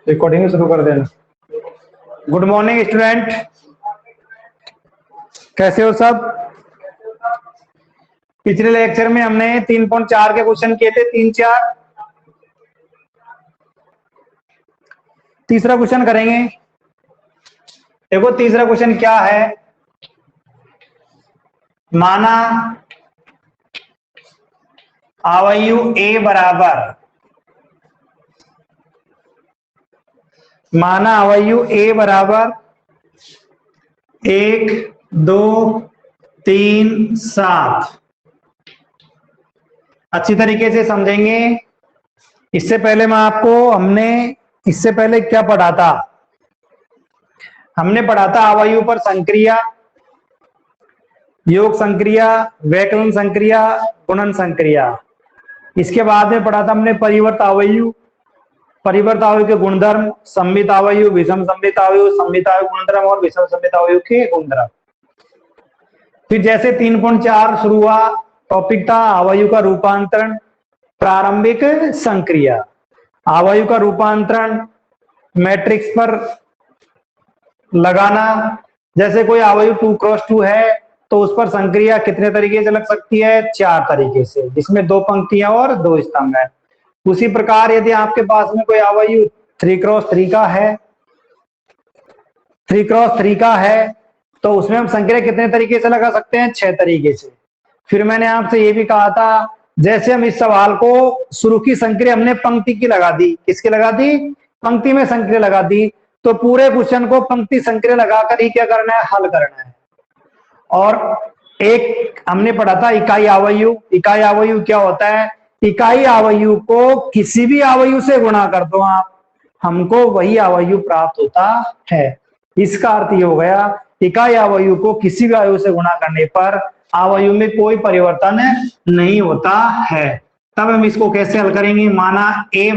Recording शुरू कर देना। गुड मॉर्निंग स्टूडेंट, कैसे हो सब? पिछले लेक्चर में हमने 3.4 के क्वेश्चन किए थे, 3-4। तीसरा क्वेश्चन करेंगे। देखो तीसरा क्वेश्चन क्या है, माना आयु ए बराबर, माना आयु ए बराबर 1, 2, 3, 7। अच्छी तरीके से समझेंगे। इससे पहले मैं आपको, इससे पहले क्या पढ़ा था? हमने पढ़ा था आयु पर संक्रिया, योग संक्रिया, वैकलन संक्रिया, गुणन संक्रिया। इसके बाद में पढ़ा था हमने परिवर्त आयु, परिवर्त आयु के गुणधर्म, सम्मित आयु, विषम सम्मित आयु, सम्मित आयु गुणधर्म और विषम सम्मित आयु के गुणधर्म। फिर जैसे 3.4 शुरू हुआ, टॉपिक था आयु का रूपांतरण, प्रारंभिक संक्रिया। आयु का रूपांतरण मैट्रिक्स पर लगाना। जैसे कोई आयु 2x2 है तो उस पर संक्रिया कितने तरीके से लग सकती है? 4 तरीके से, जिसमें 2 पंक्तियां और 2 स्तंभ है। उसी प्रकार यदि आपके पास में कोई आयु 3x3 का है, 3x3 का है तो उसमें हम संक्रिया कितने तरीके से लगा सकते हैं? 6 तरीके से। फिर मैंने आपसे ये भी कहा था, जैसे हम इस सवाल को शुरू की संक्रिया हमने पंक्ति की लगा दी। किसकी लगा दी? पंक्ति में संक्रिया लगा दी। तो पूरे क्वेश्चन को पंक्ति संक्रिया लगाकर ही क्या करना है? हल करना है। और एक हमने पढ़ा था इकाई आयु। इकाई आयु क्या होता है? इकाई आयु को किसी भी आयु से गुणा कर दो आप, हमको वही आयु प्राप्त होता है। इसका अर्थ ये हो गया, इकाई आयु को किसी भी आयु से गुणा करने पर आयु में कोई परिवर्तन नहीं होता है। तब हम इसको कैसे हल करेंगे? माना ए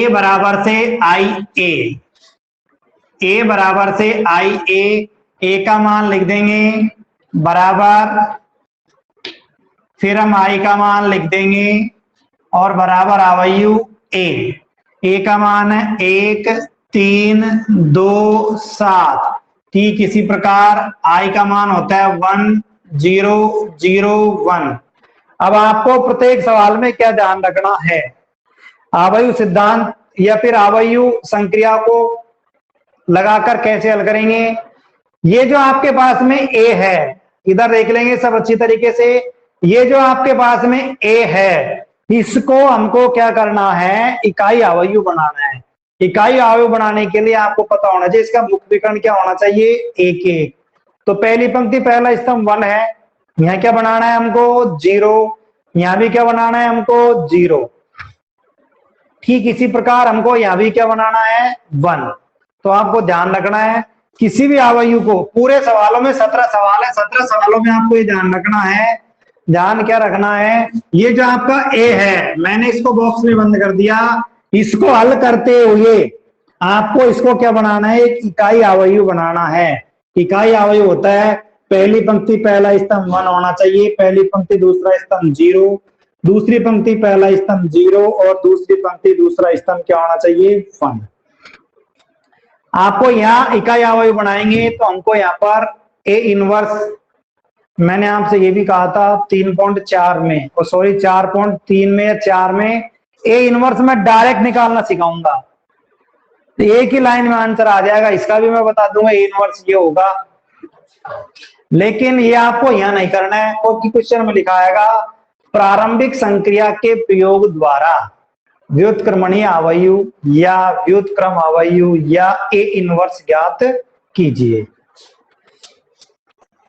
बराबर से आई ए, ए बराबर से आई ए का मान लिख देंगे बराबर, फिर हम आई का मान लिख देंगे और बराबर आयु ए का मान है 1, 3, 2, 7। ठीक इसी प्रकार आई का मान होता है 1, 0, 0, 1। अब आपको प्रत्येक सवाल में क्या ध्यान रखना है? आयु सिद्धांत या फिर आयु संक्रिया को लगाकर कैसे हल करेंगे? ये जो आपके पास में ए है, इधर देख लेंगे सब अच्छी तरीके से। ये जो आपके पास में ए है, इसको हमको क्या करना है? इकाई आयु बनाना है। इकाई आयु बनाने के लिए आपको पता होना चाहिए इसका मुख्य विकर्ण क्या होना चाहिए? 1, 1। तो पहली पंक्ति पहला स्तंभ 1 है, यहाँ क्या बनाना है हमको? 0। यहां भी क्या बनाना है हमको? 0। ठीक इसी प्रकार हमको यहां भी क्या बनाना है? 1। तो आपको ध्यान रखना है, किसी भी आयु को, पूरे सवालों में 17 सवाल है, 17 सवालों में आपको ये ध्यान रखना है। ध्यान क्या रखना है? ये जो आपका ए है, मैंने इसको बॉक्स में बंद कर दिया। इसको हल करते हुए आपको इसको क्या बनाना है? एक इकाई आयु बनाना है। इकाई आयु होता है पहली पंक्ति पहला स्तंभ 1 होना चाहिए, पहली पंक्ति दूसरा स्तंभ 0, दूसरी पंक्ति पहला स्तंभ 0 और दूसरी पंक्ति दूसरा स्तंभ क्या होना चाहिए? 1। आपको यहाँ इकाई आयु बनाएंगे तो हमको यहाँ पर ए इनवर्स, मैंने आपसे ये भी कहा था 3.4 में, और सॉरी 4.3 में या 4 में, ए इनवर्स में डायरेक्ट निकालना सिखाऊंगा तो एक ही लाइन में आंसर आ जाएगा। इसका भी मैं बता दूंगा ए इनवर्स ये होगा, लेकिन ये आपको यहाँ नहीं करना है। क्योंकि क्वेश्चन में लिखा आएगा प्रारंभिक संक्रिया के प्रयोग द्वारा व्युत्क्रमणीय आयु या व्युत्क्रम आयु या ए इनवर्स ज्ञात कीजिए।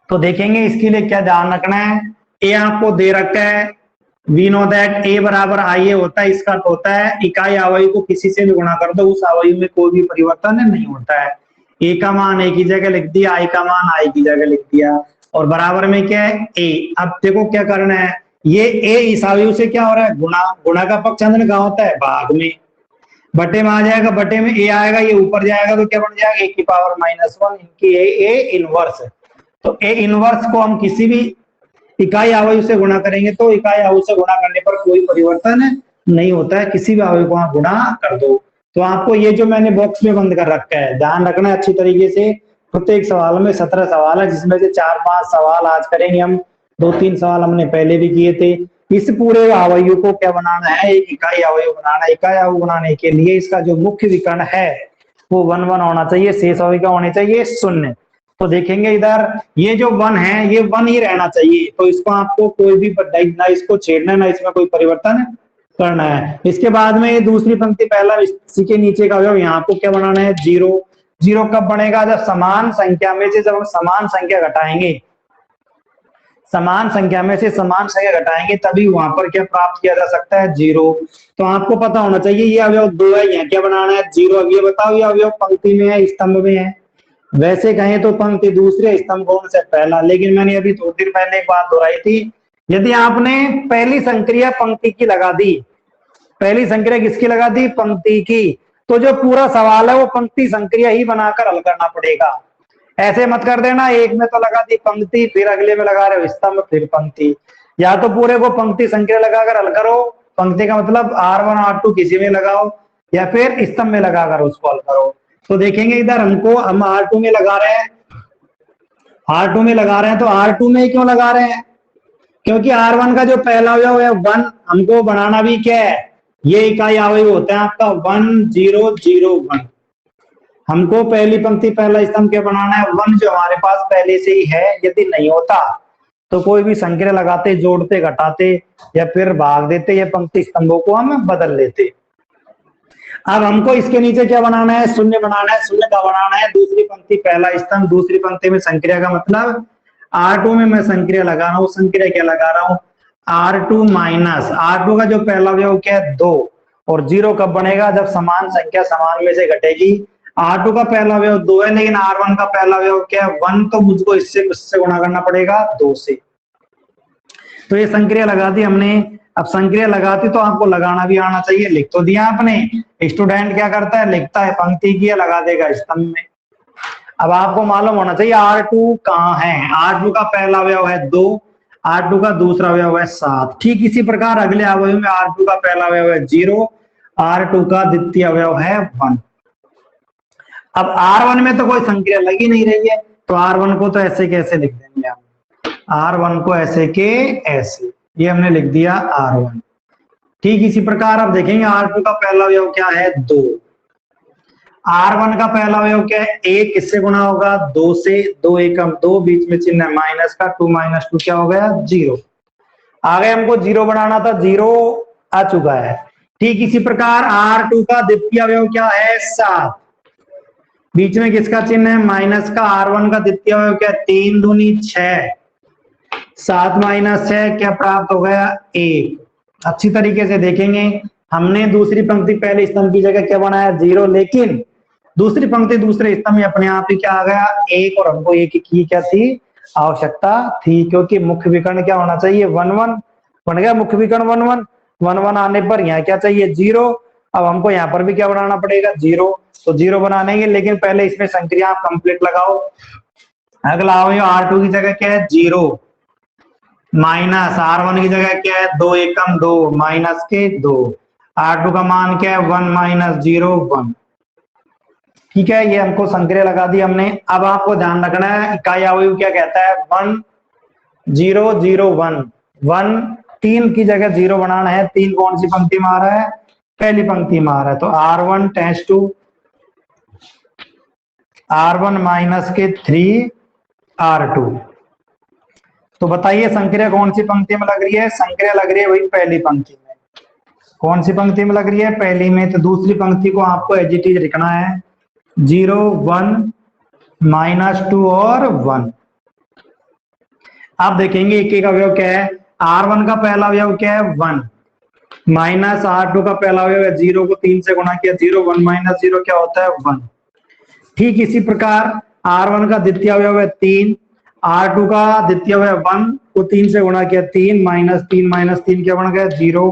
तो देखेंगे इसके लिए क्या ध्यान रखना है। ए आपको दे रखा है, वी नो दैट ए बराबर आई ए होता है। इसका होता है इकाई आयु को किसी से भी गुणा कर दो, उस आयु में कोई भी परिवर्तन नहीं होता है। ए का मान ए की जगह लिख दिया, आई का मान आई की जगह लिख दिया, और बराबर में क्या है? ए। अब देखो क्या करना है, ये ए इस आयु से क्या हो रहा है? गुणा। गुणा का पक्षांतर कहाँ होता है? भाग में। बटे में आ जाएगा, बटे में ए आएगा, ये ऊपर जाएगा तो क्या बन जाएगा? ए की पावर -1 इनकी ए इनवर्स। तो ए इनवर्स को हम किसी भी इकाई अवयव से गुणा करेंगे तो इकाई अवयव से गुणा करने पर कोई परिवर्तन नहीं होता है, किसी भी अवयव को आप गुणा कर दो। तो आपको ये जो मैंने बॉक्स में बंद कर रखा है ध्यान रखना है अच्छी तरीके से। प्रत्येक सवाल में 17 सवाल है, जिसमें से 4-5 सवाल आज करेंगे हम, 2-3 सवाल हमने पहले भी किए थे। इस पूरे अवयव को क्या बनाना है, एक इकाई अवयव बनाना है। इकाई अवयव बनाने के लिए इसका जो मुख्य विकर्ण है वो 1 1 होना चाहिए, शेष अवयव क्या होने चाहिए, 0। तो देखेंगे इधर ये जो 1 है ये 1 ही रहना चाहिए, तो इसको आपको कोई भी ना इसको छेड़ना ना इसमें कोई परिवर्तन करना है। इसके बाद में दूसरी पंक्ति पहला इसी के नीचे का अवयव यहाँ को क्या बनाना है, 0। 0 कब बनेगा, जब समान संख्या में से जब हम समान संख्या घटाएंगे, समान संख्या में से समान संख्या घटाएंगे तभी वहां पर क्या प्राप्त किया जा सकता है, 0। तो आपको पता होना चाहिए ये अवयव 2 है, यहाँ क्या बनाना है, 0। अब ये बताओ ये अवयव पंक्ति में है स्तंभ में है, वैसे कहें तो पंक्ति दूसरे स्तंभ कौन से पहला, लेकिन मैंने अभी थोड़ी देर पहले एक बात दोहराई थी, यदि आपने पहली संक्रिया पंक्ति की लगा दी, पहली संक्रिया किसकी लगा दी, पंक्ति की, तो जो पूरा सवाल है वो पंक्ति संक्रिया ही बनाकर हल करना पड़ेगा। ऐसे मत कर देना एक में तो लगा दी पंक्ति फिर अगले में लगा रहे हो स्तंभ फिर पंक्ति, या तो पूरे को पंक्ति संक्रिया लगाकर हल करो, पंक्ति का मतलब R1 R2 किसी में लगाओ या फिर स्तंभ में लगाकर उसको हल करो। तो देखेंगे इधर हमको हम R2 में लगा रहे हैं, R2 में लगा रहे हैं, तो R2 में क्यों लगा रहे हैं, क्योंकि R1 का जो पहला अवयव है 1, हमको बनाना भी क्या है, ये इकाई अवयव होता है आपका 1 0 0 1। हमको पहली पंक्ति पहला स्तंभ क्या बनाना है, 1 जो हमारे पास पहले से ही है। यदि नहीं होता तो कोई भी संक्रिया लगाते, जोड़ते, घटाते या फिर भाग देते, या पंक्ति स्तंभों को हम बदल लेते। अब हमको इसके नीचे क्या बनाना है, शून्य बनाना है। शून्य का बनाना है दूसरी पंक्ति पहला स्तंभ, दूसरी पंक्ति में संक्रिया का मतलब R2 में मैं संक्रिया लगा रहा हूँ, संक्रिया क्या लगा रहा हूँ, R2 माइनस R2 का जो पहला अवयव क्या है 2, और 0 कब बनेगा, जब समान संख्या समान में से घटेगी। R2 का पहला अवयव 2 है, लेकिन R1 का पहला अवयव क्या है 1, तो मुझको इससे गुणा करना पड़ेगा 2 से। तो ये संक्रिया लगा दी हमने। अब संक्रिया लगाती तो आपको लगाना भी आना चाहिए, लिख तो दिया आपने। स्टूडेंट क्या करता है, लिखता है पंक्ति की, लगा देगा स्तंभ में। अब आपको मालूम होना चाहिए R2 कहाँ है, R2 का पहला अवयव है 2, R2 का दूसरा अवयव है 7। ठीक इसी प्रकार अगले अवयव में R2 का पहला अवयव है 0, R2 का द्वितीय अवयव है 1। अब R1 में तो कोई संक्रिया लगी नहीं रही है, तो R1 को तो ऐसे कैसे लिख देंगे हम, R1 को ऐसे के ऐसे, ये हमने लिख दिया R1। ठीक इसी प्रकार अब देखेंगे R2 का पहला अवयव क्या है 2, R1 का पहला अवयव क्या है 1, किससे गुणा होगा 2 से, 2 एकम 2, बीच में चिन्ह है माइनस का, 2 - 2 क्या हो गया 0। आगे हमको 0 बनाना था, 0 आ चुका है। ठीक इसी प्रकार R2 का द्वितीय अवयव क्या है 7, बीच में किसका चिन्ह है माइनस का, R1 का द्वितीय अवयव क्या है 3 दूनी 6, 7 - 6 क्या प्राप्त हो गया 1। अच्छी तरीके से देखेंगे, हमने दूसरी पंक्ति पहले स्तंभ की जगह क्या बनाया 0, लेकिन दूसरी पंक्ति दूसरे स्तंभ में अपने आप ही क्या आ गया 1, और हमको 1 की क्या थी आवश्यकता थी, क्योंकि मुख्य विकर्ण क्या होना चाहिए 1 1, बन गया मुख्य विकर्ण 1 1। 1 1 आने पर यहाँ क्या चाहिए 0, अब हमको यहाँ पर भी क्या बनाना पड़ेगा 0, तो 0 बनाने के, लेकिन पहले इसमें संक्रिया आप कंप्लीट लगाओ। अगला अवयव R2 की जगह क्या है 0, माइनस R1 की जगह क्या है 2 एकम 2 माइनस के 2, R2 का मान क्या है 1 - 0 1। ठीक है, ये हमको संक्रिया लगा दी हमने। अब आपको ध्यान रखना है इकाई अवयव क्या कहता है 1 0 0 1 1, 3 की जगह 0 बनाना है। 3 कौन सी पंक्ति में आ रहा है, पहली पंक्ति में आ रहा है, तो R1 tense to R1 minus के 3 R2। तो बताइए संक्रिया कौन सी पंक्ति में लग रही है, संक्रिया लग रही है वही पहली पंक्ति में। कौन सी पंक्ति में लग रही है, पहली में। तो दूसरी पंक्ति को आपको एज इट इज लिखना है 0 1 -2 और 1। आप देखेंगे एक एक अवयव क्या है, R1 का पहला अवयव क्या है 1, माइनस R2 का पहला अवयव है 0 को 3 से गुणा किया 0, 1 - 0 क्या होता है 1। ठीक इसी प्रकार R1 का द्वितीय अवयव है 3, R2 का द्वितीय अवयव 1 को 3 से गुणा किया 3, -3 - 3 क्या बन गया 0।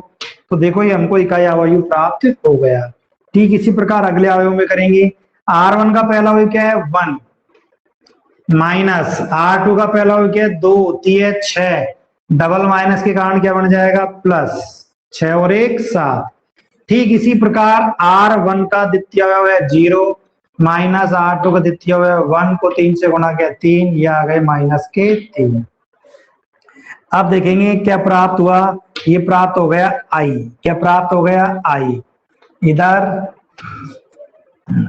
तो देखो ये हमको इकाई अवयव प्राप्त हो गया। ठीक इसी प्रकार अगले अवयव में करेंगे। R1 का पहला अवयव क्या है 1, माइनस R2 का पहला अवयव क्या है 2, 3 6, डबल माइनस के कारण क्या बन जाएगा प्लस, 6 और 1 7। ठीक इसी प्रकार R1 का द्वितीय अवयव है 0 माइनस R2 का द्वितीय अवयव 1 को 3 से गुणा किया 3, ये आ गए माइनस के 3। अब देखेंगे क्या प्राप्त हुआ, ये प्राप्त हो गया I। क्या प्राप्त हो गया I, इधर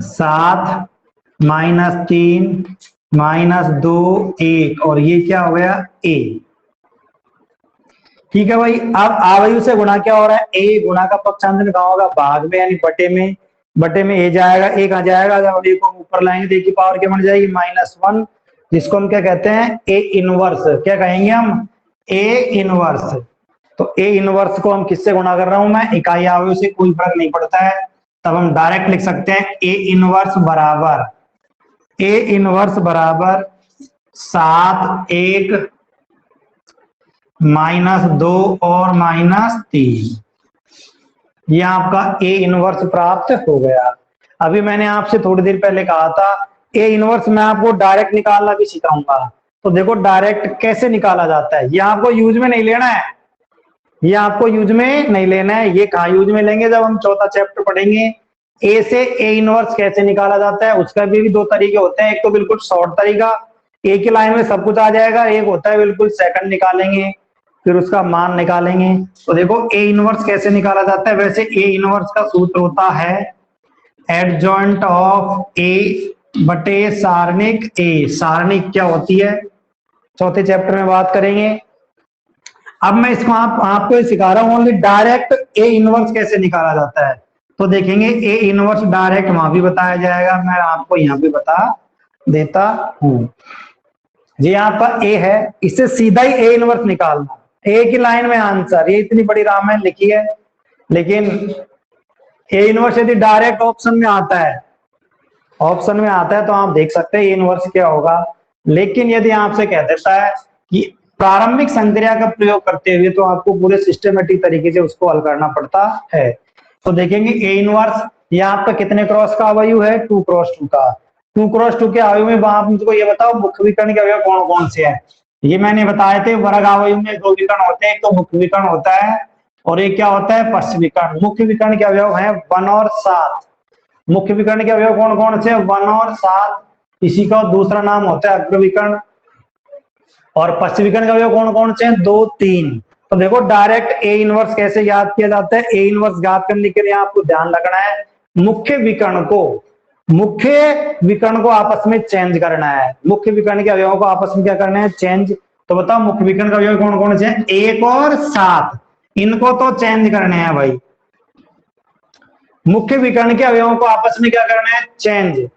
7 माइनस 3 माइनस 2 1 और ये क्या हो गया A। ठीक है भाई। अब आयु से गुणा क्या हो रहा है, ए गुणा का पक्षांतर कहाँ होगा, भाग में यानी बटे में। बटे में ए जाएगा, ए कहाँ जाएगा, जब ए को ऊपर लाएंगे तो ए की पावर क्या बन जाएगी -1, जिसको हम क्या कहते हैं ए इनवर्स। क्या कहेंगे हम, ए इनवर्स। तो ए इनवर्स को हम किससे गुणा कर रहा हूं मैं, इकाई आयु से, कोई फर्क नहीं पड़ता है। तब हम डायरेक्ट लिख सकते हैं ए इनवर्स बराबर, ए इनवर्स बराबर 7 1 -2 और -3। ये आपका ए इनवर्स प्राप्त हो गया। अभी मैंने आपसे थोड़ी देर पहले कहा था ए इनवर्स मैं आपको डायरेक्ट निकालना भी सिखाऊंगा। तो देखो डायरेक्ट कैसे निकाला जाता है, ये आपको यूज में नहीं लेना है, ये आपको यूज में नहीं लेना है। ये कहाँ यूज में लेंगे, जब हम चौथा चैप्टर पढ़ेंगे ए से ए इनवर्स कैसे निकाला जाता है। उसका भी दो तरीके होते हैं, एक तो बिल्कुल शॉर्ट तरीका, एक ही लाइन में सब कुछ आ जाएगा, एक होता है बिल्कुल सेकंड निकालेंगे फिर उसका मान निकालेंगे। तो देखो ए इनवर्स कैसे निकाला जाता है। वैसे ए इनवर्स का सूत्र होता है एडजॉइंट ऑफ ए बटे सारणिक ए। सारणिक क्या होती है चौथे चैप्टर में बात करेंगे। अब मैं इसको आपको सिखा रहा हूं ओनली डायरेक्ट ए इनवर्स कैसे निकाला जाता है। तो देखेंगे ए इनवर्स डायरेक्ट वहां भी बताया जाएगा, मैं आपको यहाँ भी बता देता हूं। ये आपका ए है, इससे सीधा ही ए इनवर्स निकालना, एक ही लाइन में आंसर। ये इतनी बड़ी रामायण लिखी है, लेकिन ए इनवर्स यदि डायरेक्ट ऑप्शन में आता है, ऑप्शन में आता है तो आप देख सकते हैं ए इनवर्स क्या होगा। लेकिन यदि आपसे कह देता है कि प्रारंभिक संक्रिया का प्रयोग करते हुए, तो आपको पूरे सिस्टमेटिक तरीके से उसको हल करना पड़ता है। तो देखेंगे ए इनवर्स, ये आपका कितने क्रॉस का अवयव है, 2 क्रॉस 2 का। 2 क्रॉस 2 के अवयव में आप मुझको ये बताओ मुख्य विकर्ण के अवयव कौन कौन से हैं। ये मैंने बताए थे, वर्ग अवयव में 2 विकर्ण होते हैं, एक तो मुख्य विकर्ण होता है और एक क्या होता है पश्च विकर्ण। मुख्य विकर्ण के अवयव है 1 और 7। मुख्य विकर्ण के अवयव कौन कौन से, 1 और 7। इसी का दूसरा नाम होता है अग्र विकर्ण। और पश्च विकर्ण के अवयव कौन कौन से हैं, 2 3। तो देखो डायरेक्ट ए इनवर्स कैसे याद किया जाता है। ए इनवर्स याद करने के लिए आपको ध्यान रखना है मुख्य विकर्ण को आपस में चेंज करना है। मुख्य विकर्ण के अवयवों को आपस में क्या करना है, चेंज। तो बताओ मुख्य विकर्ण का अवयव कौन कौन से हैं, 1 और 7। इनको तो चेंज करने हैं भाई। मुख्य विकर्ण के अवयवों को आपस में क्या करना है, चेंज।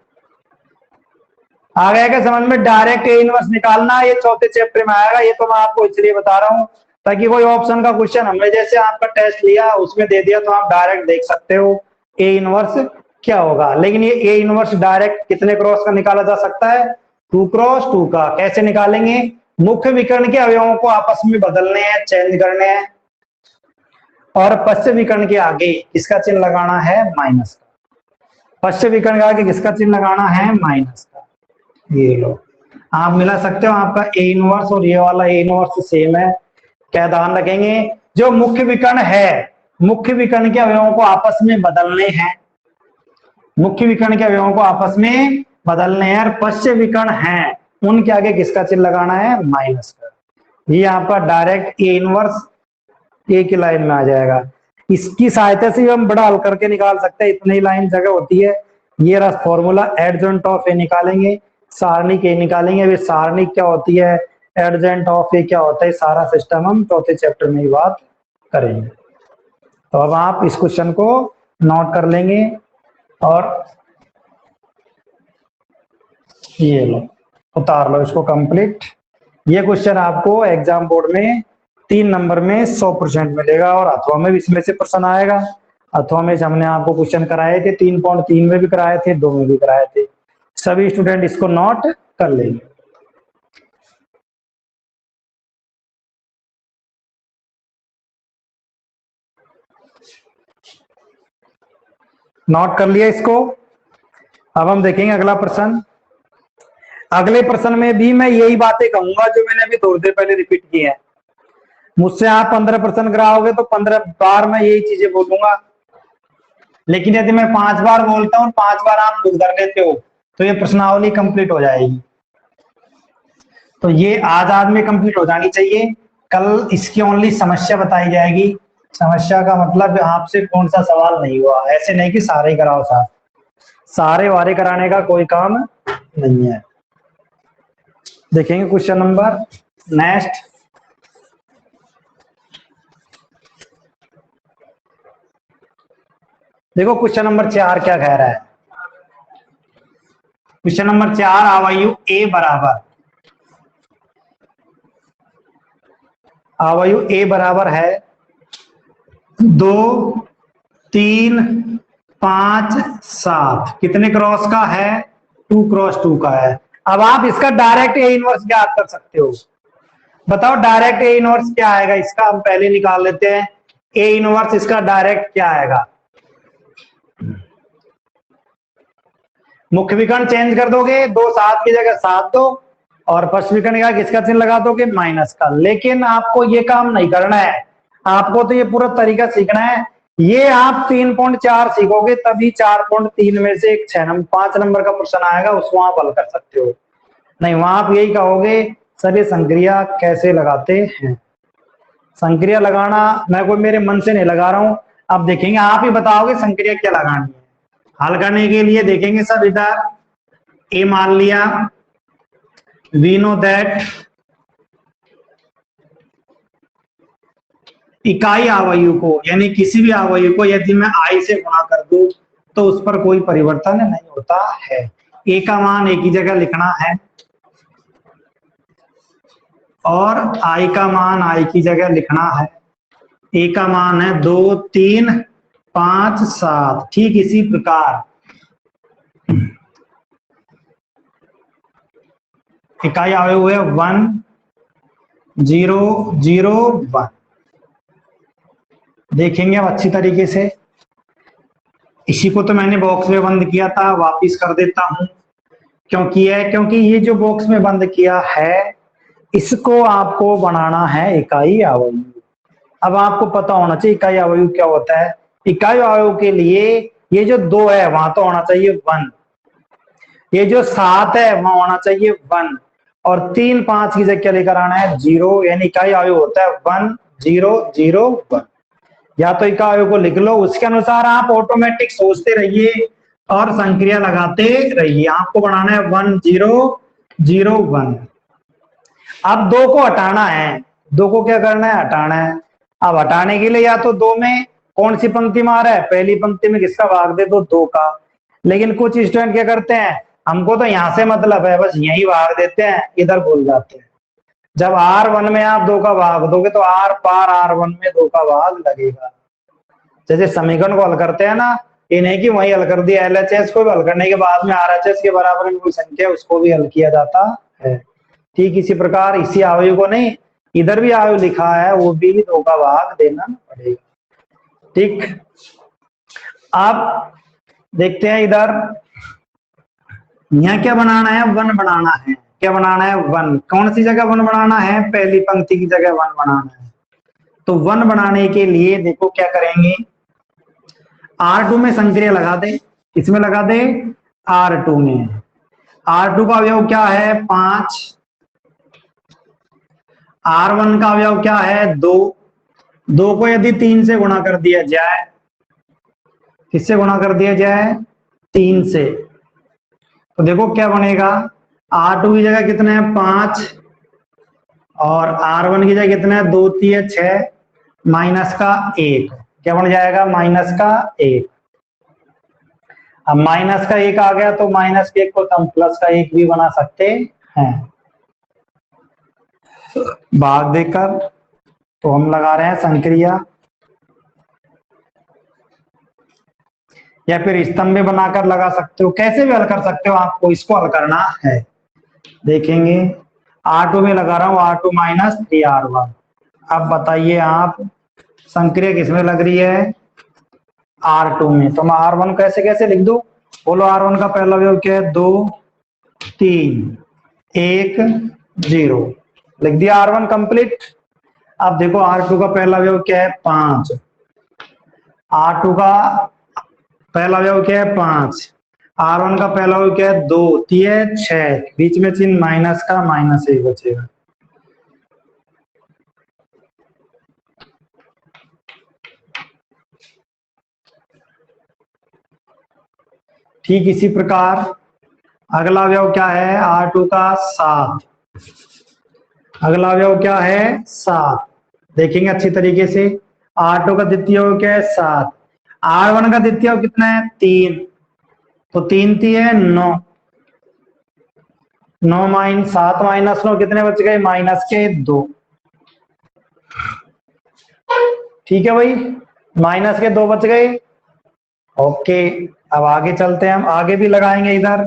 आ गया क्या समझ में। डायरेक्ट ए इनवर्स निकालना ये चौथे चैप्टर में आएगा। ये तो मैं आपको इसलिए बता रहा हूं ताकि कोई ऑप्शन का क्वेश्चन हमने जैसे आपका टेस्ट लिया उसमें दे दिया तो आप डायरेक्ट देख सकते हो ए इनवर्स क्या होगा। लेकिन ये ए इनवर्स डायरेक्ट कितने क्रॉस का निकाला जा सकता है, 2 क्रॉस 2 का। कैसे निकालेंगे, मुख्य विकर्ण के अवयवों को आपस में बदलने हैं, चेंज करने हैं। और पश्च विकर्ण के आगे किसका चिन्ह लगाना है, माइनस का। पश्च विकर्ण के आगे किसका चिन्ह लगाना है, माइनस का। ये लो आप मिला सकते हो, आपका ए इनवर्स और ये वाला ए इनवर्स सेम है। क्या ध्यान रखेंगे, जो मुख्य विकर्ण है, मुख्य विकर्ण के अवयवों को आपस में बदलने हैं, मुख्य विकर्ण के अवयवों को आपस में बदलने हैं। और पश्च विकर्ण है उनके आगे किसका चिन्ह लगाना है, माइनस का। ये आपका डायरेक्ट ए इनवर्स एक ही लाइन में आ जाएगा। इसकी सहायता से हम बड़ा हल करके निकाल सकते हैं, इतनी लाइन जगह होती है। ये रहा फॉर्मूला, एडजॉइंट ऑफ ए निकालेंगे, सारणिक ए निकालेंगे। वे सारणिक क्या होती है, एडजॉइंट ऑफ ए क्या होता है, सारा सिस्टम हम चौथे चैप्टर में ही बात करेंगे। तो अब आप इस क्वेश्चन को नोट कर लेंगे और ये लो उतार लो इसको कंप्लीट। ये क्वेश्चन आपको एग्जाम बोर्ड में 3 नंबर में 100% मिलेगा और अथवा में भी इसमें से प्रश्न आएगा। अथवा में हमने आपको क्वेश्चन कराए थे, 3.3 में भी कराए थे, 2 में भी कराए थे। सभी स्टूडेंट इसको नोट कर लेंगे। नोट कर लिया इसको। अब हम देखेंगे अगला प्रश्न। अगले प्रश्न में भी मैं यही बातें कहूंगा जो मैंने अभी थोड़ी देर पहले रिपीट की है। मुझसे आप 15% कराओगे तो 15 बार मैं यही चीजें बोलूंगा, लेकिन यदि मैं 5 बार बोलता हूँ 5 बार आप खुद कर लेते हो तो ये प्रश्नावली कंप्लीट हो जाएगी। तो ये आज में कंप्लीट हो जानी चाहिए। कल इसकी ओनली समस्या बताई जाएगी। समस्या का मतलब आपसे कौन सा सवाल नहीं हुआ, ऐसे नहीं कि सारे ही कराओ साहब, सारे वारे कराने का कोई काम नहीं है। देखेंगे क्वेश्चन नंबर नेक्स्ट। देखो क्वेश्चन नंबर 4 क्या कह रहा है। क्वेश्चन नंबर 4, आवायु ए बराबर, आवायु ए बराबर है 2, 3, 5, 7। कितने क्रॉस का है? 2 क्रॉस 2 का है। अब आप इसका डायरेक्ट ए इनवर्स ज्ञात कर सकते हो। बताओ डायरेक्ट ए इनवर्स क्या आएगा इसका, हम पहले निकाल लेते हैं। ए इनवर्स इसका डायरेक्ट क्या आएगा? मुख्य विकर्ण चेंज कर दोगे, 2 7 की जगह 7 दो, और फर्स्ट विकर्ण का किसका चिन्ह लगा दोगे? माइनस का। लेकिन आपको ये काम नहीं करना है, आपको तो ये पूरा तरीका सीखना है। ये आप 3.4 सीखोगे तभी 4.3 में से एक 5 नंबर का प्रश्न आएगा, उसको आप हल कर सकते हो। नहीं वहां आप यही कहोगे सर ये संक्रिया कैसे लगाते हैं। संक्रिया लगाना मैं कोई मेरे मन से नहीं लगा रहा हूं, अब देखेंगे आप ही बताओगे संक्रिया क्या लगानी है। हल करने के लिए देखेंगे सब, इधर ए मान लिया, वी नो दैट इकाई आवायु को यानी किसी भी आवायु को यदि मैं आई से गुणा कर दूं तो उस पर कोई परिवर्तन नहीं होता है। ए का मान एक ही जगह लिखना है और आई का मान आई की जगह लिखना है। ए का मान है 2, 3, 5, 7। ठीक इसी प्रकार इकाई आयु है 1, 0, 0, 1। देखेंगे अब अच्छी तरीके से। इसी को तो मैंने बॉक्स में बंद किया था, वापिस कर देता हूं। क्योंकि ये जो बॉक्स में बंद किया है इसको आपको बनाना है इकाई आयु। अब आपको पता होना चाहिए इकाई आयु क्या होता है। इकाई आयु के लिए ये जो 2 है वहां तो होना चाहिए 1, ये जो 7 है वहां होना चाहिए 1, और 3, 5 की जगह क्या लेकर आना है? 0। यानी इकाई आयु होता है 1, 0, 0, 1। या तो इकाई आयु को लिख लो, उसके अनुसार आप ऑटोमेटिक सोचते रहिए और संक्रिया लगाते रहिए। आपको बनाना है 1, 0, 0, 1। अब 2 को हटाना है, 2 को क्या करना है? हटाना है। अब हटाने के लिए या तो 2 में कौन सी पंक्ति में आ रहा है? पहली पंक्ति में किसका भाग दे दो? 2 का। लेकिन कुछ स्टूडेंट क्या करते हैं, हमको तो यहां से मतलब है बस यही भाग देते हैं, इधर भूल जाते हैं। जब R1 में आप 2 का भाग दोगे तो आर पार R1 में 2 का भाग लगेगा। जैसे समीकरण को हल करते हैं ना, ये नहीं कि वही हल कर दिया, LHS को भी हल करने के बाद में RHS के बराबर में कोई संख्या उसको भी हल किया जाता है। ठीक इसी प्रकार इसी आयु को नहीं, इधर भी आयु लिखा है वो भी 2 का भाग देना पड़ेगा। ठीक, अब देखते हैं इधर यहाँ क्या बनाना है? 1 बनाना है। क्या बनाना है? 1। कौन सी जगह 1 बनाना है? पहली पंक्ति की जगह 1 बनाना है। तो 1 बनाने के लिए देखो क्या करेंगे, R2 में संक्रिया लगा दे। इसमें लगा दे R2 में। R2 का अवयव क्या है? 5। R1 का अवयव क्या है? 2। 2 को यदि 3 से गुणा कर दिया जाए, किससे गुणा कर दिया जाए? 3 से, तो देखो क्या बनेगा। R2 की जगह कितने हैं? 5, और R1 की जगह कितने हैं? 2, 3, 6, माइनस का 1। क्या बन जाएगा? माइनस का 1। अब माइनस का 1 आ गया तो माइनस के 1 को हम प्लस का 1 भी बना सकते हैं भाग देकर। तो हम लगा रहे हैं संक्रिया, या फिर स्तंभ में बनाकर लगा सकते हो, कैसे भी हल कर सकते हो, आपको इसको हल करना है। देखेंगे R2 में लगा रहा हूं R2 माइनस 3R1। अब बताइए आप संक्रिया किसमें लग रही है? R2 में। तो मैं R1 कैसे कैसे लिख दूं? बोलो R1 का पहला अवयव क्या है? 2, 3, 1, 0। लिख दिया R1 कंप्लीट। अब देखो R2 का पहला अवयव क्या है 5, R2 का पहला अवयव क्या है 5, R1 का पहला अवयव क्या है 2, 3 6, बीच में चिन्ह माइनस का -1 बचेगा। ठीक इसी प्रकार अगला अवयव क्या है R2 का 7, अगला अवयव क्या है 7, देखेंगे अच्छी तरीके से। R2 का द्वितीय अवयव क्या है 7, R1 का द्वितीय अवयव कितना है 3, तो 3 3 है 9, 7 -9 कितने बच गए -2। ठीक है भाई, -2 बच गए। ओके, अब आगे चलते हैं, हम आगे भी लगाएंगे इधर।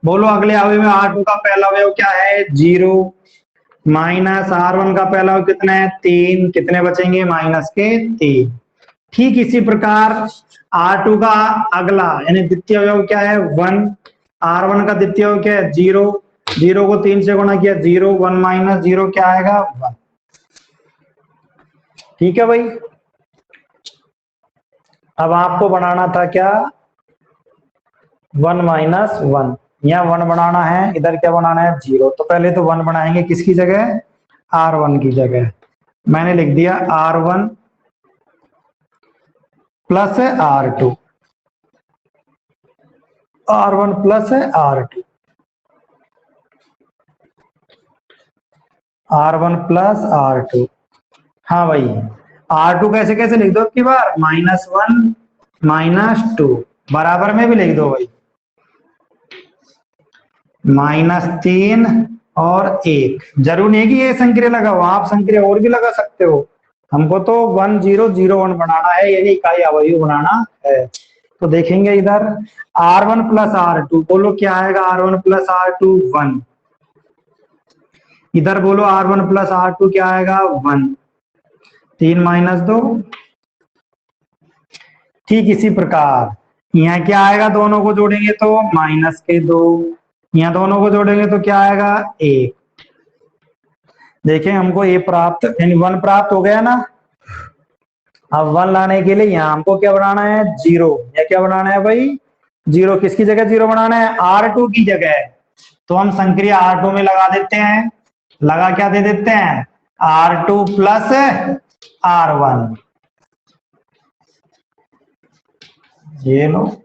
बोलो अगले अवयव में R2 का पहला अवयव क्या है 0, माइनस R1 का पहला अवयव कितना है 3, कितने बचेंगे -3। ठीक इसी प्रकार R2 का अगला यानी द्वितीय अवयव क्या है 1, R1 का द्वितीय अवयव क्या है 0, 0 को 3 से गुणा किया 0, 1 - 0 क्या आएगा 1। ठीक है भाई, अब आपको बनाना था क्या 1 - 1, यहाँ 1 बनाना है, इधर क्या बनाना है 0। तो पहले तो 1 बनाएंगे किसकी जगह R1 की जगह, मैंने लिख दिया R1 plus R2, R1 plus R2, R1 plus R2। हाँ भाई, R2 कैसे कैसे लिख दो की बार -1 -2, बराबर में भी लिख दो भाई -3 और 1। जरूर नहीं कि ये संक्रिया लगाओ, आप संक्रिया और भी लगा सकते हो, हमको तो 1 0 0 1 बनाना है, यानी इकाई अवयव बनाना है। तो देखेंगे इधर R1 प्लस R2, बोलो क्या आएगा R1 प्लस R2 1, इधर बोलो R1 प्लस R2 क्या आएगा 1, 3 -2। ठीक इसी प्रकार यहाँ क्या आएगा, दोनों को जोड़ेंगे तो -2, यहाँ दोनों को जोड़ेंगे तो क्या आएगा 1। देखें हमको ये प्राप्त यानी 1 प्राप्त हो गया ना। अब 1 लाने के लिए यहाँ हमको क्या बनाना है 0, या क्या बनाना है भाई 0, किसकी जगह 0 बनाना है R2 की जगह। तो हम संक्रिया R2 में लगा देते हैं, लगा क्या दे देते हैं R2 प्लस R1, ये लो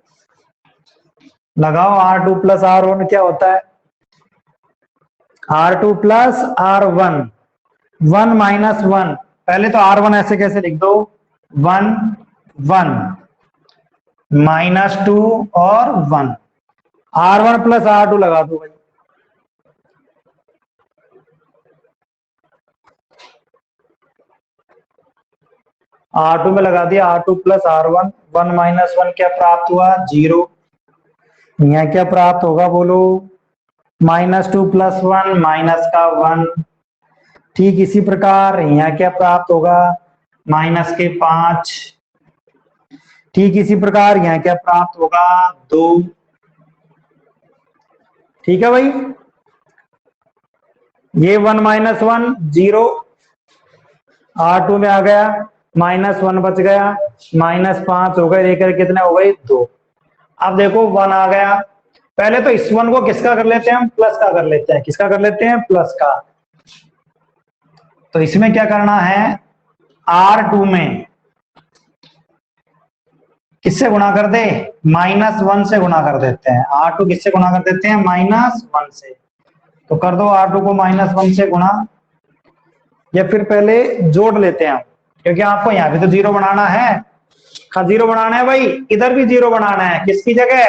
लगाओ R2 प्लस R1 क्या होता है R2 प्लस R1, 1 - 1, पहले तो R1 ऐसे कैसे लिख दो 1 1 -2 और 1, R1 प्लस R2 लगा दो भाई, R2 में लगा दिया R2 प्लस R1, 1 - 1 क्या प्राप्त हुआ 0, यहाँ क्या प्राप्त होगा बोलो -2 प्लस 1 माइनस का 1। ठीक इसी प्रकार यहाँ क्या प्राप्त होगा -5। ठीक इसी प्रकार यहाँ क्या प्राप्त होगा 2। ठीक है भाई, ये 1 - 1 0 R2 में आ गया, -1 बच गया, -5 हो गए, लेकर कितने हो गए 2। अब देखो 1 आ गया, पहले तो इस 1 को किसका कर लेते हैं हम प्लस का कर लेते हैं, किसका कर लेते हैं प्लस का। तो इसमें क्या करना है R2 में किससे गुणा कर दे -1 से गुणा कर देते हैं, R2 किससे गुणा कर देते हैं -1 से। तो कर दो R2 को -1 से गुणा, या फिर पहले जोड़ लेते हैं, क्योंकि आपको यहाँ भी तो 0 बनाना है, 0 बनाना है भाई, इधर भी 0 बनाना है, किसकी जगह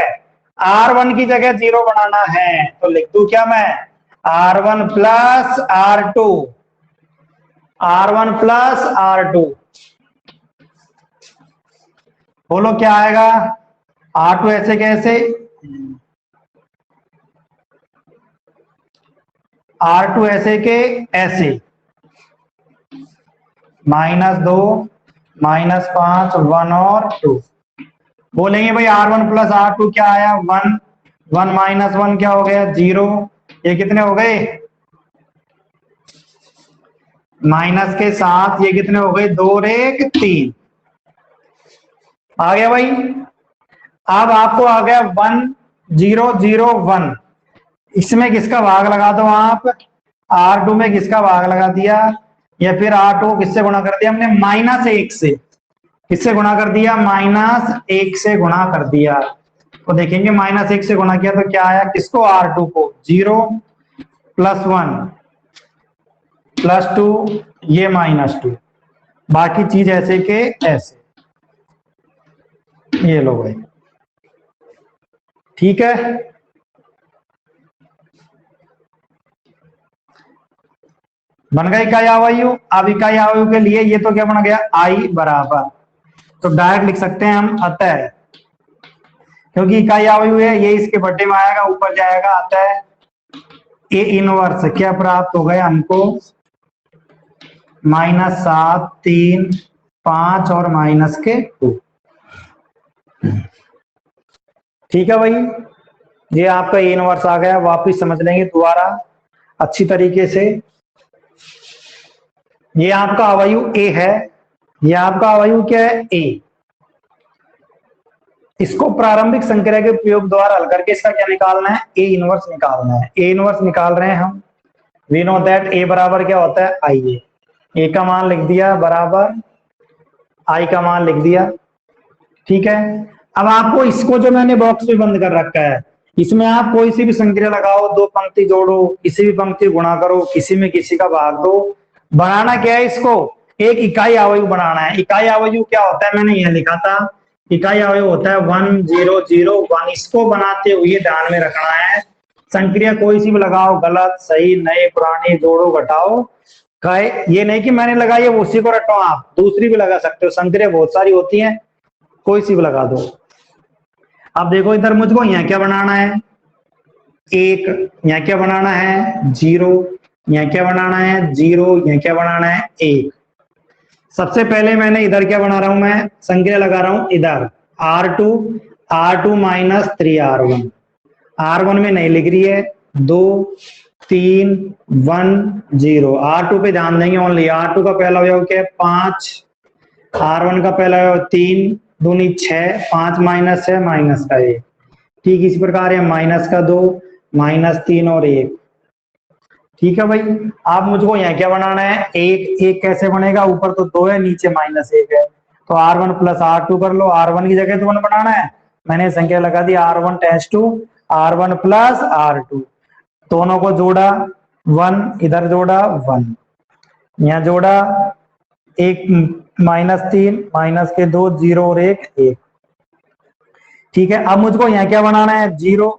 R1 की जगह 0 बनाना है। तो लिख दू क्या मैं R1 plus R2, R1 plus R2, बोलो क्या आएगा R2 ऐसे कैसे R2 ऐसे के ऐसे -2 -5 1 और 2, बोलेंगे भाई R1 प्लस R2 क्या आया 1, 1 - 1 क्या हो गया 0, ये कितने हो गए माइनस के साथ ये कितने हो गए, 2 और 1 3 आ गया भाई। अब आपको आ गया 1 0 0 1, इसमें किसका भाग लगा दो आप, R2 में किसका भाग लगा दिया, या फिर R2 को किससे गुणा कर दिया हमने, -1 से। किससे गुणा कर दिया, -1 से गुणा कर दिया। तो देखेंगे -1 से गुणा किया तो क्या आया, किसको, R2 को, 0 +1 +2 ये -2, बाकी चीज ऐसे के ऐसे, ये लो भाई, ठीक है। बन गया इकाई अवयु। अब इकाई अवयु के लिए ये तो क्या बन गया, I बराबर, तो डायरेक्ट लिख सकते हैं हम अतः, क्योंकि इकाई अवयु है, ये इसके बट्टे में आएगा, ऊपर जाएगा, अतः ए इनवर्स क्या प्राप्त हो गया हमको, -7 3 5 और -2। ठीक है भाई, ये आपका ए इनवर्स आ गया। वापिस समझ लेंगे दोबारा अच्छी तरीके से। ये आपका अवयु ए है, ये आपका अवयु क्या है, ए। इसको प्रारंभिक संक्रिया के प्रयोग द्वारा हल करके इसका क्या निकालना है, ए इनवर्स निकालना है। ए इनवर्स निकाल रहे हैं हम। वी नो दैट ए बराबर क्या होता है, आई। ए का मान लिख दिया बराबर आई का मान लिख दिया, ठीक है। अब आपको इसको जो मैंने बॉक्स में बंद कर रखा है, इसमें आप कोई सी भी संक्रिया लगाओ, 2 पंक्ति जोड़ो, किसी भी पंक्ति गुणा करो, किसी में किसी का भाग दो। बनाना क्या है, इसको एक इकाई अवयव बनाना है। इकाई अवयव क्या होता है, मैंने यह लिखा था, इकाई अवयव होता है 1 0 0 1। इसको बनाते हुए ध्यान में रखना है, संक्रिया कोई सी भी लगाओ, गलत सही नए पुराने जोड़ो घटाओ, ये नहीं कि मैंने लगाई है उसी को रटो, आप दूसरी भी लगा सकते हो, संक्रिया बहुत सारी होती हैं, कोई सी भी लगा दो। अब देखो इधर मुझको यहाँ क्या बनाना है, 1, यहाँ क्या बनाना है 0, यहाँ क्या बनाना है 0, यहाँ क्या बनाना है 1। सबसे पहले मैंने इधर क्या बना रहा हूं, मैं संक्रिया लगा रहा हूं इधर R2 -3R1। R1 में नहीं लिख रही है, 2 3 1 0। R2 पे ध्यान देंगे ओनली। R2 का पहला अवयव क्या है, 5। R1 का पहला अवयव 3 दूनी 6, 5 माइनस है माइनस का 1। ठीक इसी प्रकार है -2 -3 और 1। ठीक है भाई। आप मुझको यहाँ क्या बनाना है, 1 कैसे बनेगा, ऊपर तो 2 है नीचे -1 है, तो R1 + R2 कर लो। R1 की जगह तो 1 बनाना है, मैंने संख्या लगा दी R1 tense to R1 + R2। दोनों को जोड़ा 1, इधर जोड़ा 1, यहाँ जोड़ा 1 -3 -2 0 और 1 1। ठीक है। अब मुझको यहाँ क्या बनाना है, 0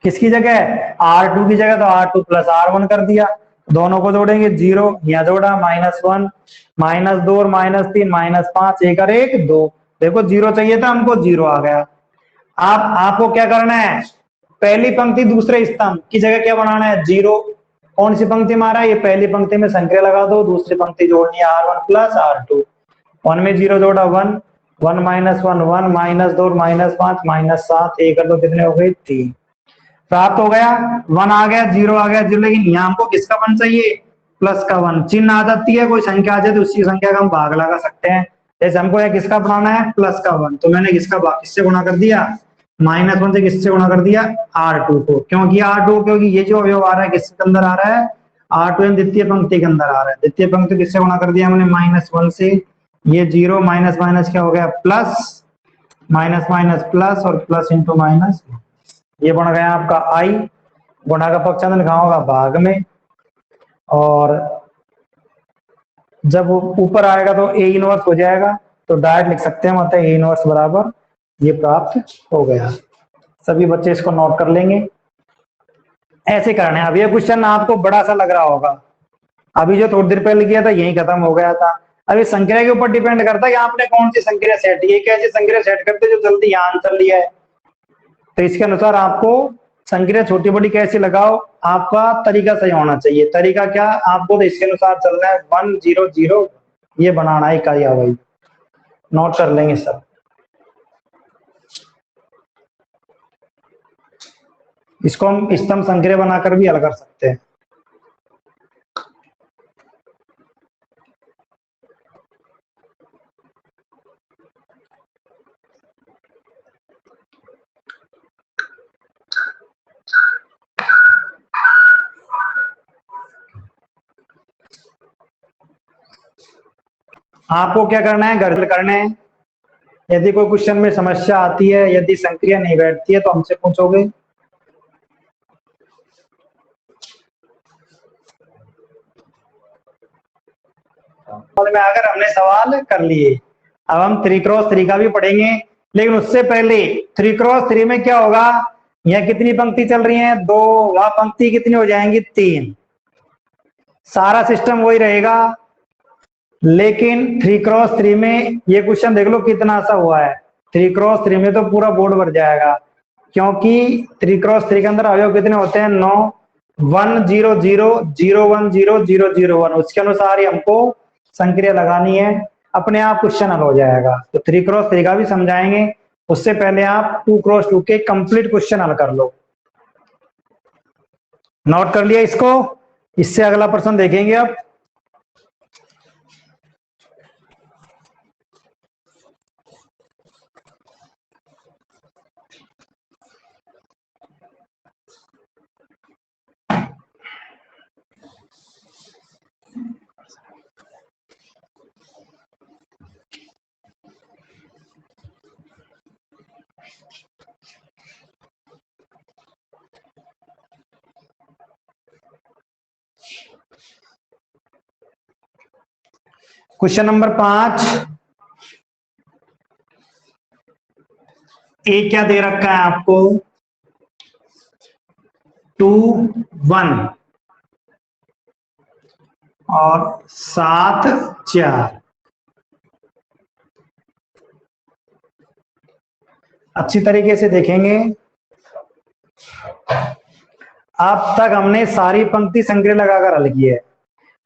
किसकी जगह, R2 की जगह, तो R2 + R1 कर दिया। दोनों को जोड़ेंगे 0, यहाँ जोड़ा -1 -2 और -3 -5 1 और 1 2। देखो 0 चाहिए था हमको, 0 आ गया। आप आपको क्या करना है, पहली पंक्ति दूसरे स्तंभ की जगह क्या बनाना है, 0। कौन सी पंक्ति मारा है, ये पहली पंक्ति में संख्या लगा दो, दूसरी पंक्ति जोड़नी है R1 + R2। 1 में 0 जोड़ा 1 1 -1 1 -2 -5 -7 1 कर दो, कितने हो गए 3। प्राप्त हो गया, 1 आ गया 0 आ गया 0। लेकिन यहाँ हमको किसका 1 चाहिए, प्लस का 1। चिन्ह आ जाती है, कोई संख्या आ जाए तो उसी संख्या का हम भाग लगा सकते हैं। जैसे हमको यह किसका बनाना है, प्लस का 1, तो मैंने किसका भाग किससे गुणा कर दिया, -1 से किससे गुणा कर दिया, R2 को। क्योंकि R2 क्योंकि ये जो अवयव आ रहा है किसके अंदर आ रहा है, R2 द्वितीय पंक्ति के अंदर आ रहा है। द्वितीय पंक्ति किससे गुणा कर दिया हमने, -1 से। ये 0 माइनस माइनस क्या हो गया, प्लस, माइनस माइनस प्लस और प्लस इंटू माइनस, ये बन गया आपका I। गुणा का पक्षांतर लिखा होगा भाग में, और जब ऊपर आएगा तो ए इनवर्स हो जाएगा, तो डायरेक्ट लिख सकते हैं, मतलब ए इनवर्स बराबर ये प्राप्त हो गया। सभी बच्चे इसको नोट कर लेंगे, ऐसे करना है। अब ये क्वेश्चन आपको बड़ा सा लग रहा होगा, अभी जो थोड़ी देर पहले किया था यही खत्म हो गया था। अभी संक्रिया के ऊपर डिपेंड करता है कि आपने कौन सी संक्रिया सेट की है, कैसी संक्रिया सेट करते जो जल्दी यहाँ आंसर लिया है, तो इसके अनुसार आपको संक्रिया छोटी बड़ी कैसे लगाओ, आपका तरीका सही होना चाहिए। तरीका क्या, आपको तो इसके अनुसार चलना है 1 0 0 ये बनाना है इकाई अवयव। नोट कर लेंगे सब। इसको हम स्तंभ संक्रिया बनाकर भी हल कर सकते हैं। आपको क्या करना है, घर करना है। यदि कोई क्वेश्चन में समस्या आती है, यदि संक्रिया नहीं बैठती है तो हमसे पूछोगे। में अगर हमने सवाल कर लिए, अब हम 3x3 का भी पढ़ेंगे, लेकिन उससे पहले 3x3 में क्या होगा, यहाँ कितनी पंक्ति चल रही है, 2, वहां पंक्ति कितनी हो जाएंगी, 3। सारा सिस्टम वही रहेगा, लेकिन 3x3 में ये क्वेश्चन देख लो कितना सा हुआ है। 3x3 में तो पूरा बोर्ड भर जाएगा, क्योंकि 3x3 के अंदर अवयव कितने होते हैं, 9। 1 0 0 0 1 0 0 0 1, उसके अनुसार ही हमको संक्रिया लगानी है, अपने आप क्वेश्चन हल हो जाएगा। तो 3x3 का भी समझाएंगे, उससे पहले आप 2x2 के कंप्लीट क्वेश्चन हल कर लो। नोट कर लिया इसको, इससे अगला प्रश्न देखेंगे अब। क्वेश्चन नंबर 5, ए क्या दे रखा है आपको, 2 1 और 7 4। अच्छी तरीके से देखेंगे, अब तक हमने सारी पंक्ति संक्रिया लगाकर हल की है,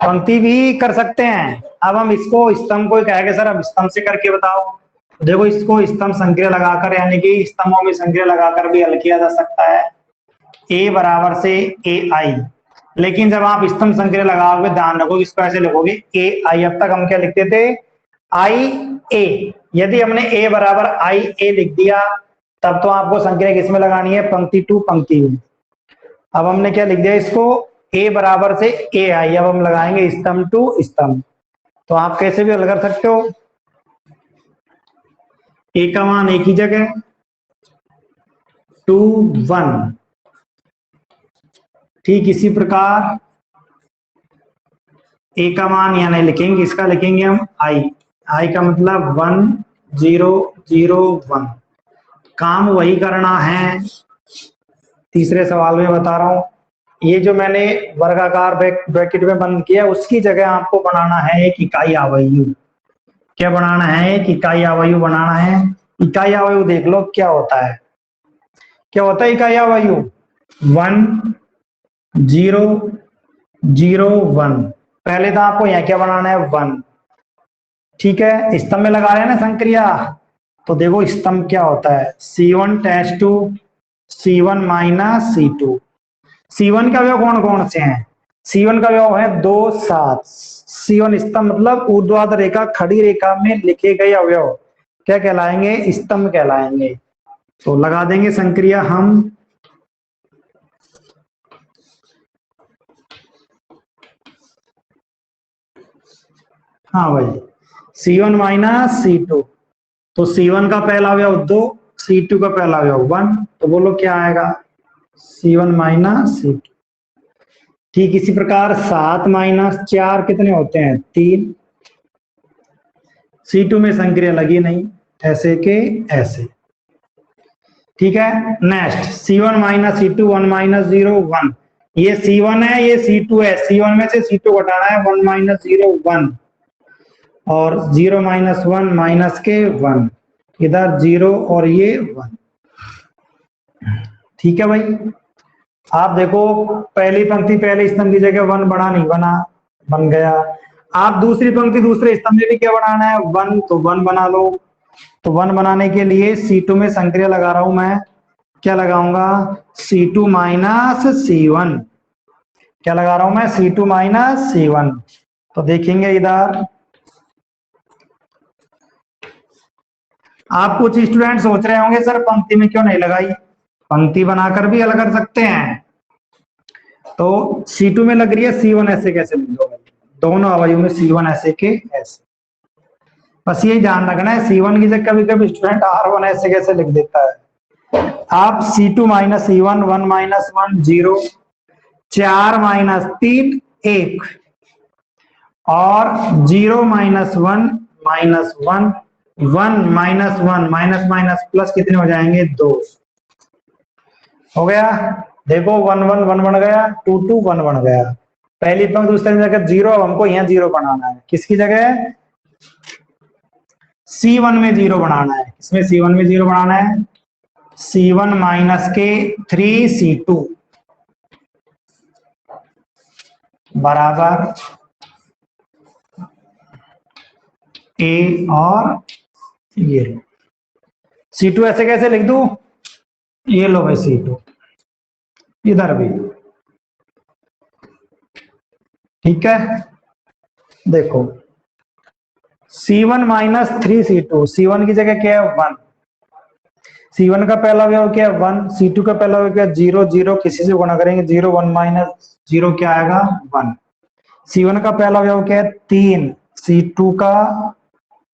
पंक्ति भी कर सकते हैं। अब हम इसको स्तंभ को कहेंगे, सर अब स्तंभ से करके बताओ। देखो इसको स्तंभ संक्रिया लगाकर, यानी कि स्तंभों में संक्रिया लगाकर भी हल किया जा सकता है, ए बराबर से ए आई। लेकिन जब आप स्तंभ संक्रिया लगाओगे, ध्यान रखो इसको ऐसे लिखोगे ए आई। अब तक हम क्या लिखते थे, आई ए। यदि हमने ए बराबर आई ए लिख दिया, तब तो आपको संक्रिया किसमें लगानी है, पंक्ति टू पंक्ति में। अब हमने क्या लिख दिया इसको, ए बराबर से ए आई। अब हम लगाएंगे स्तंभ टू स्तंभ, तो आप कैसे भी हल कर सकते हो। ए का मान एक ही जगह, 2 1। ठीक इसी प्रकार ए का मान यहाँ नहीं लिखेंगे, इसका लिखेंगे हम आई। आई का मतलब 1 0 0 1। काम वही करना है, तीसरे सवाल में बता रहा हूं। ये जो मैंने वर्गाकार ब्रैकेट में बंद किया, उसकी जगह आपको बनाना है एक इकाई आयु। क्या बनाना है, एक इकाई आयु बनाना है। इकाई आयु देख लो क्या होता है, क्या होता है इकाई आयु, 1 0 0 1। पहले तो आपको यहाँ क्या बनाना है, 1। ठीक है, स्तंभ में लगा रहे हैं ना संक्रिया, तो देखो स्तंभ क्या होता है, C1 test to C1 minus C2। C1 का अवयव कौन कौन से हैं, C1 का अवयव है 2 7। C1 स्तंभ मतलब ऊर्ध्वाधर रेखा खड़ी रेखा में लिखे गए अवयव क्या कहलाएंगे, स्तंभ कहलाएंगे। तो लगा देंगे संक्रिया हम, हाँ भाई, C1 माइनस C2। तो C1 का पहला अवयव 2, C2 का पहला अवयव 1, तो बोलो क्या आएगा, C1 माइनस C2। ठीक इसी प्रकार 7 माइनस 4 कितने होते हैं, 3। C2 में संक्रिया लगी नहीं, ऐसे के ऐसे। ठीक है, next C1 minus C2 1 minus 0 1। ये C1 है, ये C2 है, C1 में से C2 घटाना है, 1 माइनस 0 1, और 0 माइनस 1 माइनस के 1, इधर 0 और ये 1। ठीक है भाई, आप देखो पहली पंक्ति पहले स्तंभ की जगह 1 बना, नहीं बना, बन गया। आप दूसरी पंक्ति दूसरे स्तंभ में भी क्या बनाना है, 1, तो 1 बना लो। तो 1 बनाने के लिए C2 में संक्रिया लगा रहा हूं मैं, क्या लगाऊंगा, C2 माइनस C1। क्या लगा रहा हूं मैं, C2 माइनस C1। तो देखेंगे इधर, आप कुछ स्टूडेंट सोच रहे होंगे सर पंक्ति में क्यों नहीं लगाई, पंक्ति बनाकर भी हल कर सकते हैं। तो C2 में लग रही है, C1 ऐसे कैसे लिख दोगे, दोनों अवयव में C1 ऐसे के ऐसे। बस यही ध्यान रखना है, C1 की जगह कभी कभी स्टूडेंट R1 ऐसे कैसे लिख देता है। आप C2 minus C1, 1 minus 1 0, 4 minus 3 1, और 0 minus 1 minus 1, 1 minus 1 minus minus plus कितने हो जाएंगे 2। हो गया, देखो 1 1 1 बन गया, 2 2 1 बन गया। पहली पंक्ति दूसरी जगह 0, अब हमको यहाँ 0 बनाना है। किसकी जगह? C1 में 0 बनाना है। इसमें C1 में 0 बनाना है। C1 माइनस के 3 C2 बराबर A, और ये लो C2 ऐसे कैसे लिख दूं? ये लो भाई C2 इधर भी, ठीक है। देखो C1 माइनस 3 C2, C1 की जगह क्या है 1, C1 का पहला अवयव क्या है 1, C2 का पहला अवयव क्या है 0 0, किसी से गुणा करेंगे 0 1 माइनस 0 क्या आएगा 1। C1 का पहला अवयव क्या है 3, C2 का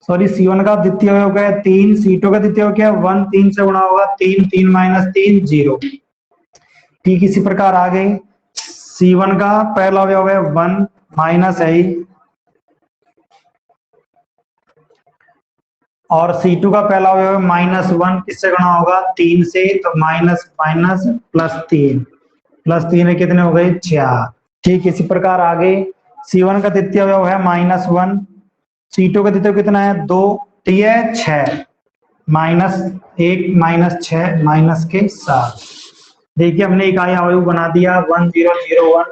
C1 का द्वितीय अवयव क्या है 3, C2 का द्वितीय अवयव क्या है 1, 3 से गुणा होगा 3, 3 माइनस 3 0। ठीक इसी प्रकार आ गई, C1 का पहला अवयव है 1 माइनस है, और C2 का पहला अवयव है माइनस 1, किससे गुणा होगा 3 से, तो माइनस माइनस प्लस 3, प्लस 3 है कितने हो गए 4। ठीक इसी प्रकार आगे C1 का द्वितीय अवयव है माइनस 1, C2 का द्वितीय कितना है 2, तो ये 6, माइनस 1 माइनस 6 माइनस के 7। देखिए हमने इकाई अवयव बना दिया 1 0 0 1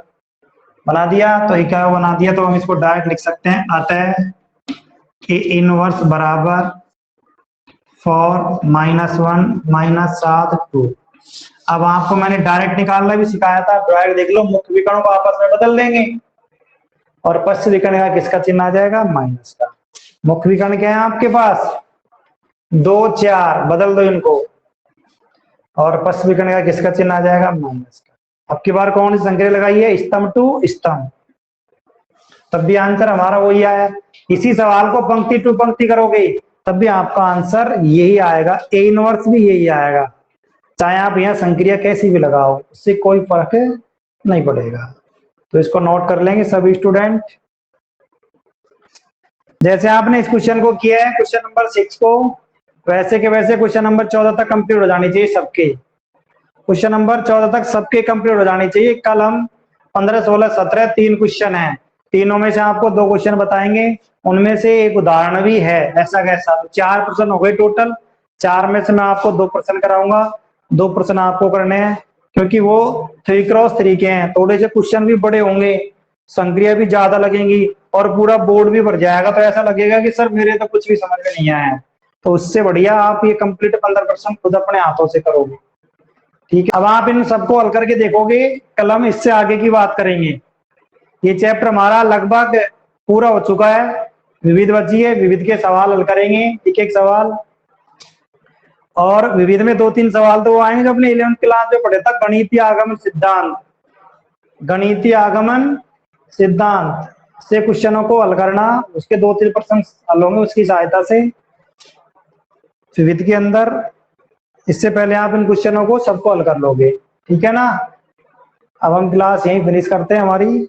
बना दिया, तो इकाई बना दिया, तो हम इसको डायरेक्ट लिख सकते हैं, अतः A इनवर्स बराबर 4 माइनस 1 माइनस 7 2। अब आपको मैंने डायरेक्ट निकालना भी सिखाया था, डायरेक्ट देख लो, मुख्य विकर्णों को आपस में बदल देंगे और पश्च विकर्ण का किसका चिन्ह आ जाएगा माइनस का। मुख्य विकर्ण क्या है आपके पास 2 4, बदल दो इनको, और पश्च विकर्ण का किसका चिन्ह आ जाएगा माइनस का। अब की बार कौन सी संक्रिया लगाई है स्तंभ टू स्तंभ, तब भी आंसर हमारा वही आया। इसी सवाल को पंक्ति टू पंक्ति करोगे तब भी आपका आंसर यही आएगा, ए इनवर्स भी यही आएगा, चाहे आप यहाँ संक्रिया कैसी भी लगाओ, उससे कोई फर्क नहीं पड़ेगा। तो इसको नोट कर लेंगे सभी स्टूडेंट। जैसे आपने इस क्वेश्चन को किया है क्वेश्चन नंबर 6 को, वैसे के वैसे क्वेश्चन नंबर 14 तक कंप्लीट हो जानी चाहिए सबके। क्वेश्चन नंबर 14 तक सबके कंप्लीट हो जानी चाहिए। कल हम 15 16 17 3 क्वेश्चन हैं, तीनों में से आपको 2 क्वेश्चन बताएंगे, उनमें से एक उदाहरण भी है। ऐसा कैसा, तो 4 प्रश्न हो गए टोटल, 4 में से मैं आपको 2 प्रश्न कराऊंगा, 2 प्रश्न आपको करने हैं, क्योंकि वो 3x3 के हैं, थोड़े से क्वेश्चन भी बड़े होंगे, संक्रिया भी ज्यादा लगेंगी, और पूरा बोर्ड भी भर जाएगा, तो ऐसा लगेगा कि सर मेरे तो कुछ भी समझ में नहीं आया है। तो उससे बढ़िया आप ये कंप्लीट 15% खुद अपने हाथों से करोगे। ठीक है, अब आप इन सबको हल करके देखोगे, कल हम इससे आगे की बात करेंगे। ये चैप्टर हमारा लगभग पूरा हो चुका है, विविध बची है, विविध के सवाल हल करेंगे, एक एक सवाल, और विविध में 2-3 सवाल तो वो आएंगे जो अपने 11th क्लास में पढ़े था, गणितीय आगमन सिद्धांत, गणितीय आगमन सिद्धांत से क्वेश्चनों को हल करना, उसके 2-3 प्रश्न हल होंगे उसकी सहायता से विविध के अंदर। इससे पहले आप इन क्वेश्चनों को सबको हल कर लोगे, ठीक है ना। अब हम क्लास यहीं फिनिश करते हैं हमारी।